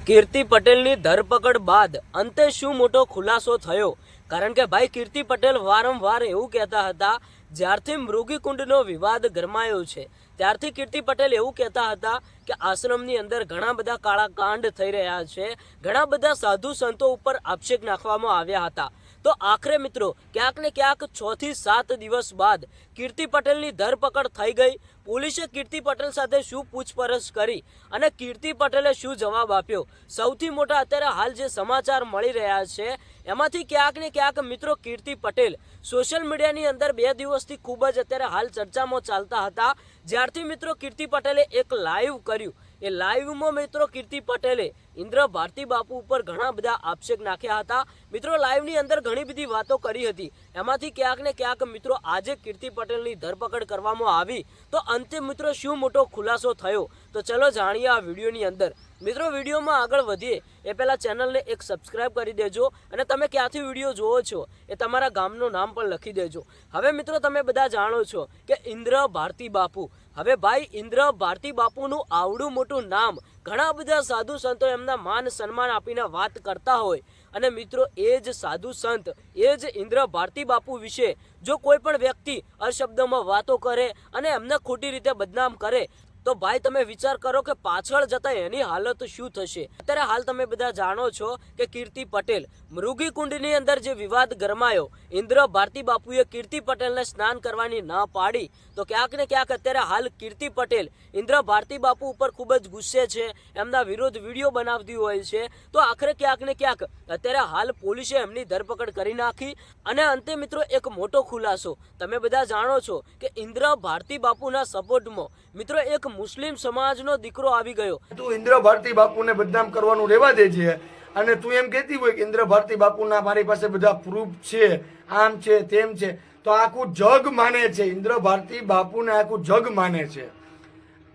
કીર્તિ પટેલની ધરપકડ બાદ અંતે શું મોટો ખુલાસો થયો? કારણ કે ભાઈ કીર્તિ પટેલ વારંવાર એવું કહેતા હતા, જ્યારથી મૃગીકુંડનો વિવાદ ગરમાયો છે ત્યારથી કીર્તિ પટેલ એવું કહેતા હતા કે આશ્રમની અંદર ઘણા બધા કાળા કાંડ થઈ રહ્યા છે, ઘણા બધા સાધુ સંતો ઉપર આક્ષેપ નાખવામાં આવ્યા હતા। તો આખરે મિત્રો ક્યાંક ને ક્યાંક 6 થી 7 દિવસ બાદ કીર્તિ પટેલની ધરપકડ થઈ ગઈ। પોલીસે કીર્તિ પટેલ સાથે શું પૂછપરછ કરી અને કીર્તિ પટેલે શું જવાબ આપ્યો? સૌથી મોટા અત્યારે હાલ જે સમાચાર મળી રહ્યા છે એમાંથી ક્યાંક ને ક્યાંક મિત્રો કીર્તિ પટેલ સોશિયલ મીડિયાની અંદર 2 દિવસથી ખૂબ જ અત્યારે હાલ ચર્ચામાં ચાલતા હતા। જ્યારથી મિત્રો કીર્તિ પટેલે એક લાઈવ કર્યું, એ લાઈવમાં મિત્રો કીર્તિ પટેલે ઇન્દ્ર ભારતી બાપુ ઉપર ઘણા બધા આક્ષેપ નાખ્યા હતા। મિત્રો લાઈવની અંદર ઘણી બધી વાતો કરી હતી, એમાંથી ક્યાંક ને ક્યાંક મિત્રો આજે કીર્તિ પટેલની ધરપકડ કરવામાં આવી। તો અંતે મિત્રો શું મોટો ખુલાસો થયો? તો ચલો જાણીએ આ વિડીયોની અંદર। મિત્રો વિડીયોમાં આગળ વધીએ એ પહેલાં ચેનલને એક સબસ્ક્રાઇબ કરી દેજો અને તમે ક્યાંથી વિડીયો જોવો છો એ તમારા ગામનું નામ પણ લખી દેજો। હવે મિત્રો તમે બધા જાણો છો કે ઇન્દ્ર ભારતી બાપુ, હવે ભાઈ ઇન્દ્ર ભારતી બાપુનું આવડું મોટું નામ ઘણા બધા સાધુ સંતો એમના માન સન્માન આપીને વાત કરતા હોય અને મિત્રો એ જ સાધુ સંત, એ જ ઇન્દ્ર ભારતી બાપુ વિશે જો કોઈ પણ વ્યક્તિ અશબ્દમાં વાતો કરે અને એમને ખોટી રીતે બદનામ કરે તો ભાઈ તમે વિચાર કરો કે પાછળ જતા એની હાલત શું થશે। અત્યારે હાલ તમે બધા જાણો છો કે કીર્તિ પટેલ મૃગીકુંડની અંદર જે વિવાદ ગરમાયો, ઇન્દ્ર ભારતી બાપુએ કીર્તિ પટેલને સ્નાન કરવાની ના પાડી, તો ક્યાંક ને ક્યાંક અત્યારે હાલ કીર્તિ પટેલ ઇન્દ્ર ભારતી બાપુ ઉપર ખૂબ જ ગુસ્સે છે, એમના વિરોધ વિડીયો બનાવતી હોય છે। તો આખરે ક્યાંક ને ક્યાંક અત્યારે હાલ પોલીસે એમની ધરપકડ કરી નાખી અને અંતે મિત્રો એક મોટો ખુલાસો તમે બધા જાણો છો કે ઇન્દ્ર ભારતી બાપુના સપોર્ટમાં મિત્રો એક મુસ્લિમ સમાજનો દીકરો આવી ગયો। તું ઇન્દ્ર ભારતી બાપુને બદનામ કરવાનું રહેવા દે છે અને તું એમ કહેતી હોય કે ઇન્દ્ર ભારતી બાપુના મારી પાસે બધા પ્રૂફ છે, આમ છે તેમ છે, તો આખું જગ માને છે, ઇન્દ્ર ભારતી બાપુને આખું જગ માને છે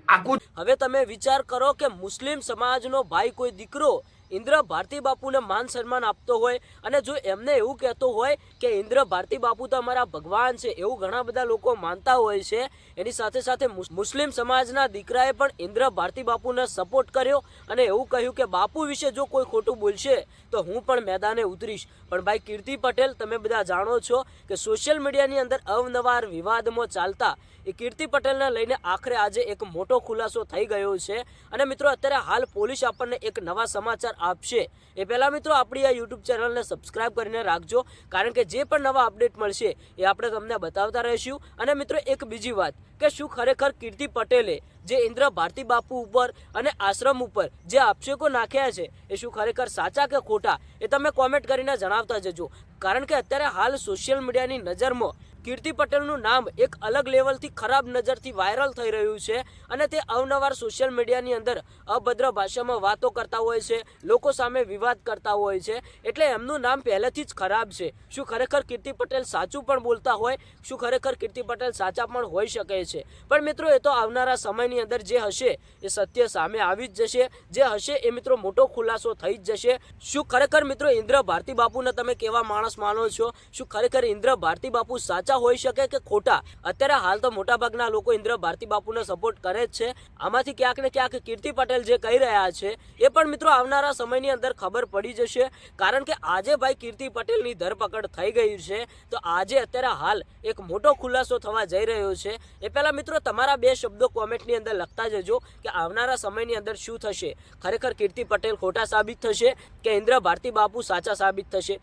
આખું। હવે તમે વિચાર કરો કે મુસ્લિમ સમાજનો ભાઈ કોઈ દીકરો ઇન્દ્ર ભારતી બાપુને માન સન્માન આપતો હોય અને જો એમને એવું કહેતો હોય કે ઇન્દ્ર ભારતી બાપુ તો અમારા ભગવાન છે, એવું ઘણા બધા લોકો માનતા હોય છે, એની સાથે સાથે મુસ્લિમ સમાજના દીકરાએ પણ ઇન્દ્ર ભારતી બાપુને સપોર્ટ કર્યો અને એવું કહ્યું કે બાપુ વિશે જો કોઈ ખોટું બોલશે તો હું પણ મેદાને ઉતરીશ। પણ ભાઈ કીર્તિ પટેલ તમે બધા જાણો છો કે સોશિયલ મીડિયાની અંદર અવનવાર વિવાદમાં ચાલતા એ કીર્તિ પટેલને લઈને આખરે આજે એક મોટો ખુલાસો થઈ ગયો છે અને મિત્રો અત્યારે હાલ પોલીસ આપણને એક નવા સમાચાર આપશે એ પહેલા મિત્રો આપણી આ યુટ્યુબ ચેનલને સબસ્ક્રાઇબ કરીને રાખજો, કારણ કે જે પણ નવા અપડેટ મળશે એ આપણે તમને બતાવતા રહીશું। અને મિત્રો એક બીજી વાત કે શું ખરેખર કીર્તિ પટેલે જે ઇન્દ્ર ભારતી બાપુ ઉપર અને આશ્રમ ઉપર જે આક્ષેપો નાખ્યા છે એ શું ખરેખર સાચા કે ખોટા એ તમે કોમેન્ટ કરીને જણાવતા જજો, કારણ કે અત્યારે હાલ સોશિયલ મીડિયાની નજરમાં કીર્તિ પટેલનું નામ એક અલગ લેવલથી ખરાબ નજરથી વાયરલ થઈ રહ્યું છે અને તે અવનવાર સોશિયલ મીડિયાની અંદર અભદ્ર ભાષામાં વાતો કરતા હોય છે, લોકો સામે વિવાદ કરતા હોય છે, એટલે એમનું નામ પહેલેથી જ ખરાબ છે। શું ખરેખર કીર્તિ પટેલ સાચું પણ બોલતા હોય? શું ખરેખર કીર્તિ પટેલ સાચા પણ હોઈ શકે છે? પણ મિત્રો એ તો આવનારા સમયની અંદર જે હશે એ સત્ય સામે આવી જ જશે, જે હશે એ મિત્રો મોટો ખુલાસો થઈ જ જશે। શું ખરેખર મિત્રો ઇન્દ્ર ભારતી બાપુને તમે કેવા માણસ માનો છો? શું ખરેખર ઇન્દ્ર ભારતી બાપુ સાચા હોઈ શકે કે ખોટા? અત્યારે હાલ તો મોટા ભાગના લોકો ઇન્દ્ર ભારતી બાપુને સપોર્ટ કરે જ છે, આમાંથી ક્યાંક ને ક્યાંક કીર્તિ પટેલ જે કહી રહ્યા છે એ પણ મિત્રો આવનારા સમયની અંદર ખબર પડી જશે, કારણ કે આજે ભાઈ કીર્તિ પટેલની ધરપકડ થઈ ગઈ છે તો આજે અત્યારે હાલ એક મોટો ખુલાસો થવા જઈ રહ્યો છે। એ પહેલા મિત્રો તમારા 2 શબ્દો કોમેન્ટની અંદર લખતા જજો કે આવનારા સમયની અંદર શું થશે, ખરેખર કીર્તિ પટેલ ખોટા સાબિત થશે કે ઇન્દ્ર ભારતી બાપુ સાચા સાબિત થશે?